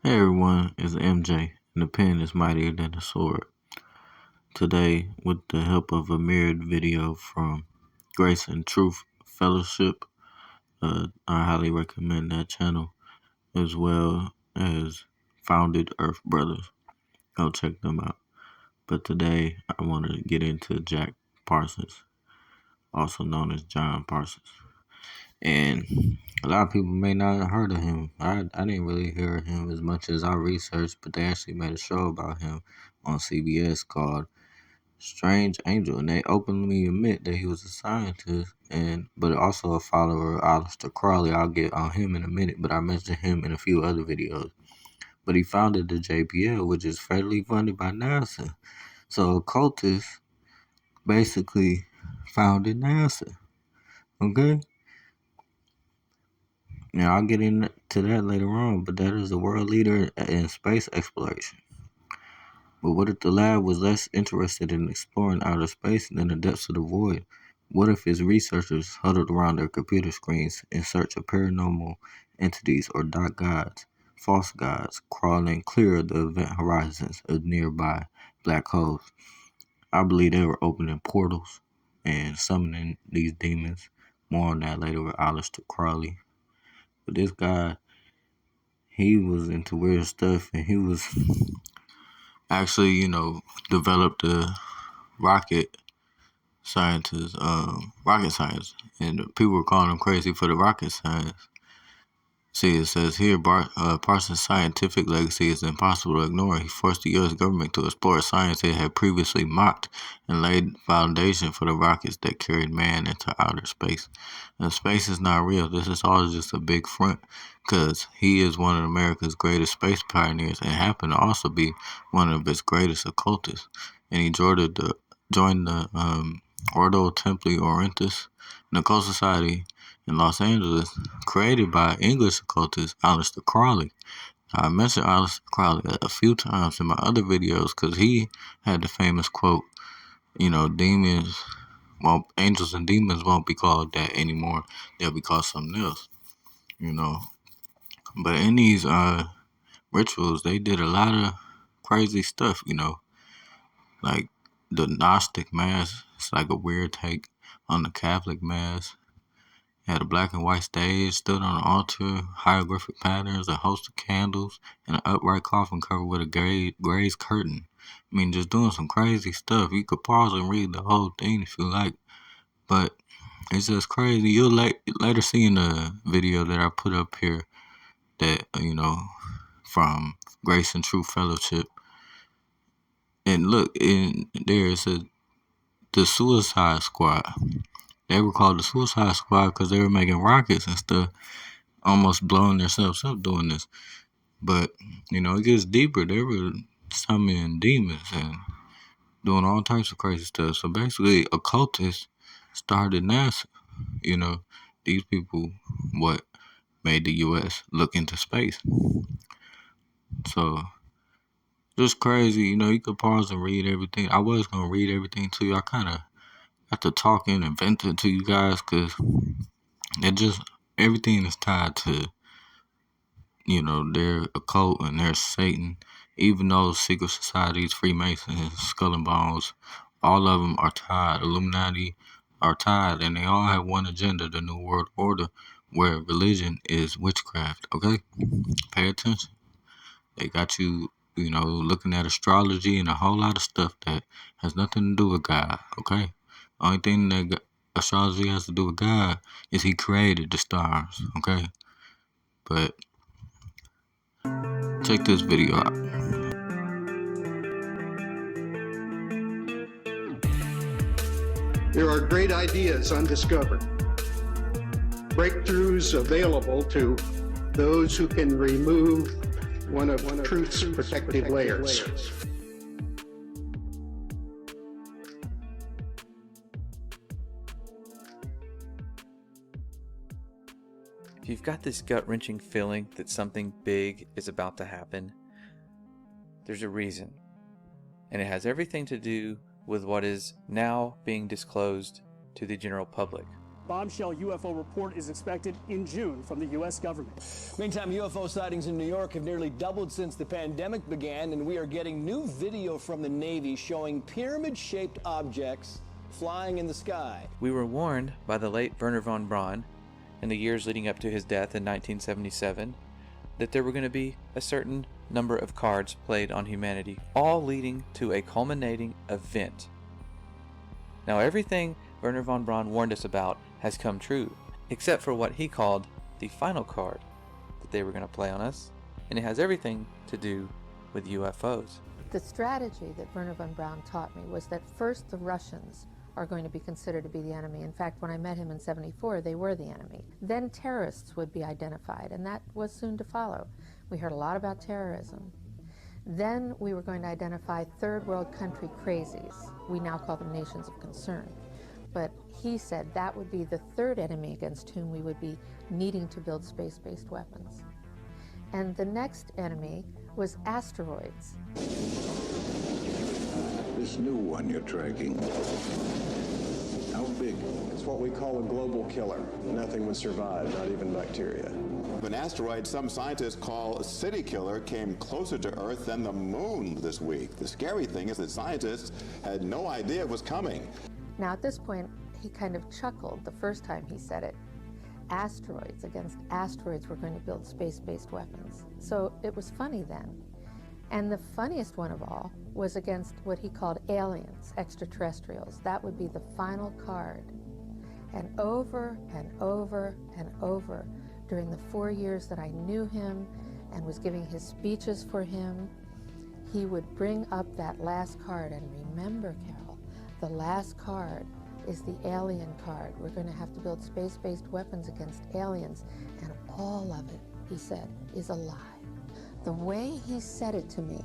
Hey everyone, it's MJ, and the pen is mightier than the sword. Today, with the help of a mirrored video from Grace and Truth Fellowship, I highly recommend that channel, as well as Founded Earth Brothers. Go check them out. But today, I want to get into Jack Parsons, also known as John Parsons. And a lot of people may not have heard of him. I didn't really hear him as much as I researched, but they actually made a show about him on CBS called Strange Angel, and they openly admit that he was a scientist and but also a follower of Aleister Crowley. I'll get on him in a minute, but I mentioned him in a few other videos. But he founded the JPL, which is federally funded by NASA. So occultists basically founded NASA. Okay? Now I'll get into that later on, but that is a world leader in space exploration. But what if the lab was less interested in exploring outer space than the depths of the void? What if its researchers huddled around their computer screens in search of paranormal entities or dark gods, false gods, crawling clear of the event horizons of nearby black holes? I believe they were opening portals and summoning these demons. More on that later with Aleister Crowley. But this guy, he was into weird stuff, and he was actually, developed a rocket rocket science, and people were calling him crazy for the rocket science. See, it says here, Parsons' scientific legacy is impossible to ignore. He forced the U.S. government to explore science it had previously mocked and laid foundation for the rockets that carried man into outer space. And space is not real. This is all just a big front, because he is one of America's greatest space pioneers and happened to also be one of its greatest occultists. And he joined the Ordo Templi Orientis, an occult society in Los Angeles, created by English occultist Aleister Crowley. I mentioned Aleister Crowley a few times in my other videos because he had the famous quote, angels and demons won't be called that anymore. They'll be called something else, you know. But in these rituals, they did a lot of crazy stuff, like the Gnostic Mass. It's like a weird take on the Catholic Mass. Had a black and white stage, stood on an altar, hieroglyphic patterns, a host of candles, and an upright coffin covered with a glazed curtain. I mean, just doing some crazy stuff. You could pause and read the whole thing if you like, but it's just crazy. You'll later see in the video that I put up here that, from Grace and True Fellowship. And look, in there it says the Suicide Squad. They were called the Suicide Squad because they were making rockets and stuff, almost blowing themselves up doing this. But, it gets deeper. They were summoning demons and doing all types of crazy stuff. So basically, occultists started NASA. You know, these people, what made the U.S. look into space. So, just crazy. You could pause and read everything. I was going to read everything to you. I kind of got to talking and venting to you guys because everything is tied to they're occult and they're Satan. Even those secret societies, Freemasons, Skull and Bones, all of them are tied. Illuminati are tied, and they all have one agenda: the New World Order, where religion is witchcraft. Okay, pay attention. They got you, looking at astrology and a whole lot of stuff that has nothing to do with God. Okay, only thing that astrology has to do with God is He created the stars. Okay, but check this video out. There are great ideas undiscovered, breakthroughs available to those who can remove one of truth's protective layers. If you've got this gut-wrenching feeling that something big is about to happen, there's a reason. And it has everything to do with what is now being disclosed to the general public. Bombshell UFO report is expected in June from the U.S. government. Meantime, UFO sightings in New York have nearly doubled since the pandemic began, and we are getting new video from the Navy showing pyramid-shaped objects flying in the sky. We were warned by the late Wernher von Braun in the years leading up to his death in 1977 that there were going to be a certain number of cards played on humanity, all leading to a culminating event. Now, everything Wernher von Braun warned us about has come true, except for what he called the final card that they were going to play on us, and it has everything to do with UFOs. The strategy that Wernher von Braun taught me was that first the Russians are going to be considered to be the enemy. In fact, when I met him in '74, they were the enemy. Then terrorists would be identified, and that was soon to follow. We heard a lot about terrorism. Then we were going to identify third world country crazies. We now call them nations of concern. But he said that would be the third enemy against whom we would be needing to build space-based weapons. And the next enemy was asteroids. This new one you're tracking, how big? It's what we call a global killer. Nothing would survive, not even bacteria. An asteroid some scientists call a city killer came closer to Earth than the moon this week. The scary thing is that scientists had no idea it was coming. Now at this point, he kind of chuckled the first time he said it. Asteroids, against asteroids, we're going to build space-based weapons. So it was funny then. And the funniest one of all was against what he called aliens, extraterrestrials. That would be the final card. And over and over and over, during the 4 years that I knew him and was giving his speeches for him, he would bring up that last card. And remember, Carol, the last card is the alien card. We're going to have to build space-based weapons against aliens, and all of it, he said, is a lie. The way he said it to me,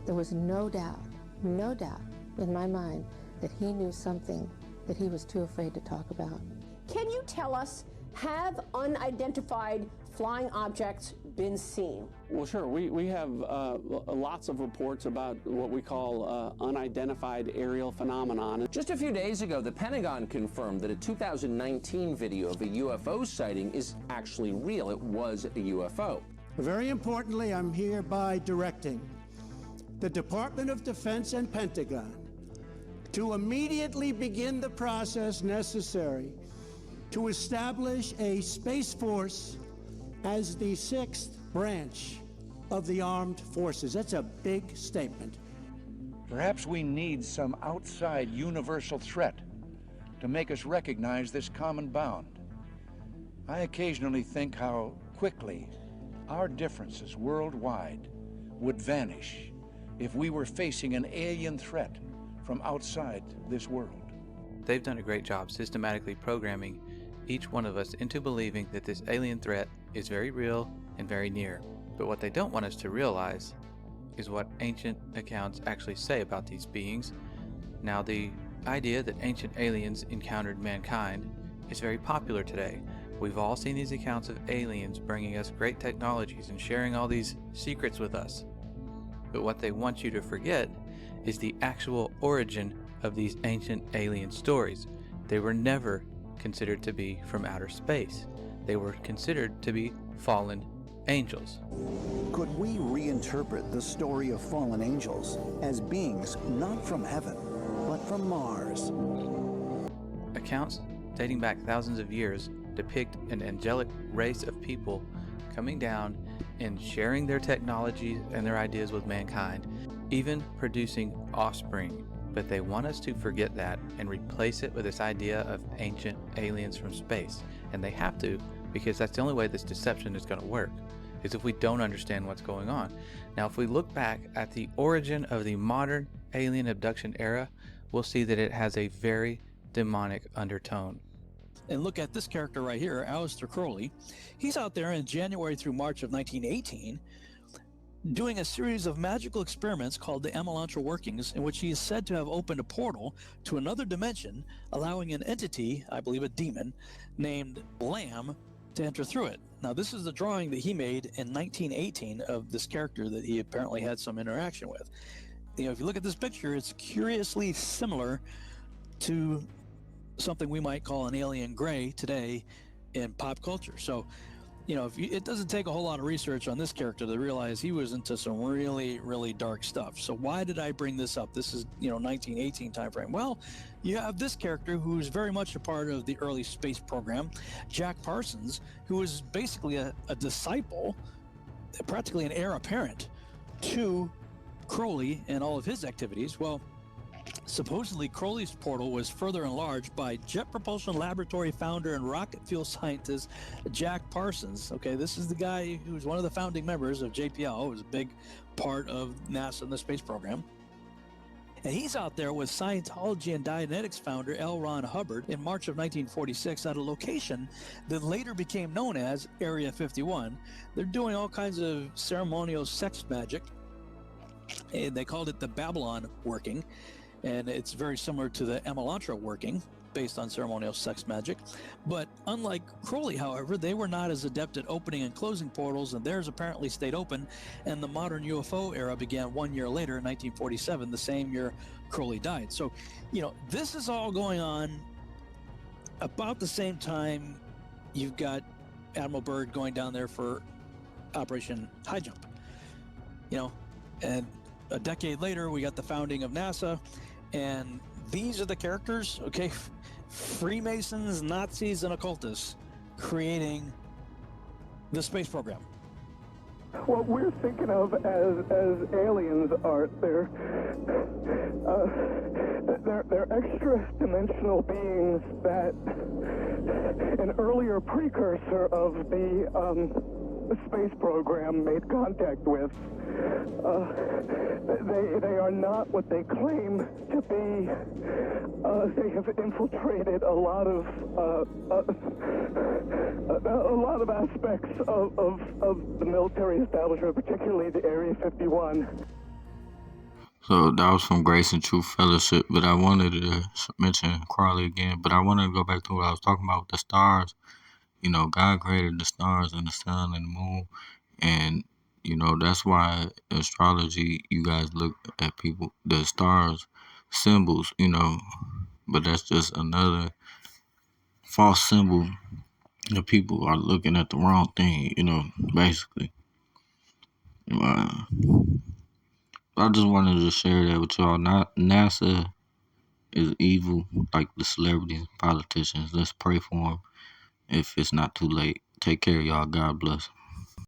there was no doubt in my mind that he knew something that he was too afraid to talk about. Can you tell us, have unidentified flying objects been seen? Well, sure. We have lots of reports about what we call unidentified aerial phenomenon. Just a few days ago, the Pentagon confirmed that a 2019 video of a UFO sighting is actually real. It was a UFO. Very importantly, I'm hereby directing the Department of Defense and Pentagon to immediately begin the process necessary to establish a Space Force as the 6th branch of the armed forces. That's a big statement. Perhaps we need some outside universal threat to make us recognize this common bound. I occasionally think how quickly our differences worldwide would vanish if we were facing an alien threat from outside this world. They've done a great job systematically programming each one of us into believing that this alien threat is very real and very near. But what they don't want us to realize is what ancient accounts actually say about these beings. Now, the idea that ancient aliens encountered mankind is very popular today. We've all seen these accounts of aliens bringing us great technologies and sharing all these secrets with us. But what they want you to forget is the actual origin of these ancient alien stories. They were never considered to be from outer space. They were considered to be fallen angels. Could we reinterpret the story of fallen angels as beings not from heaven, but from Mars? Accounts dating back thousands of years depict an angelic race of people coming down and sharing their technologies and their ideas with mankind, even producing offspring. But they want us to forget that and replace it with this idea of ancient aliens from space. And they have to, because that's the only way this deception is going to work, is if we don't understand what's going on. Now, if we look back at the origin of the modern alien abduction era, we'll see that it has a very demonic undertone. And look at this character right here, Aleister Crowley. He's out there in January through March of 1918 doing a series of magical experiments called the Amelantra Workings, in which he is said to have opened a portal to another dimension, allowing an entity, I believe a demon, named Lamb, to enter through it. Now, this is the drawing that he made in 1918 of this character that he apparently had some interaction with. You know, if you look at this picture, it's curiously similar to something we might call an alien gray today in pop culture. So, it doesn't take a whole lot of research on this character to realize he was into some really, really dark stuff. So why did I bring this up? This is, 1918 timeframe. Well, you have this character who's very much a part of the early space program, Jack Parsons, who was basically a disciple, practically an heir apparent to Crowley and all of his activities. Well, supposedly Crowley's portal was further enlarged by Jet Propulsion Laboratory founder and rocket fuel scientist Jack Parsons. Okay, this is the guy who was one of the founding members of JPL. It was a big part of NASA and the space program. And he's out there with Scientology and Dianetics founder L. Ron Hubbard in March of 1946 at a location that later became known as Area 51. They're doing all kinds of ceremonial sex magic, and they called it the Babylon working. And it's very similar to the Emelantra working, based on ceremonial sex magic. But unlike Crowley, however, they were not as adept at opening and closing portals, and theirs apparently stayed open, and the modern UFO era began 1 year later, in 1947, the same year Crowley died. So, this is all going on about the same time you've got Admiral Byrd going down there for Operation High Jump. And a decade later, we got the founding of NASA, and these are the characters, okay? Freemasons, Nazis, and occultists creating the space program. What we're thinking of as aliens, Art, they're extra dimensional beings that an earlier precursor of the space program made contact with. They are not what they claim to be. They have infiltrated a lot of aspects of the military establishment, particularly the Area 51. So that was from Grace and Truth Fellowship, but I wanted to mention Crowley again, but I wanted to go back to what I was talking about with the stars. God created the stars and the sun and the moon, and that's why astrology, you guys look at the stars symbols, but that's just another false symbol. The people are looking at the wrong thing, basically. I just wanted to share that with y'all. NASA is evil, like the celebrities, politicians. Let's pray for them if it's not too late. Take care, y'all. God bless.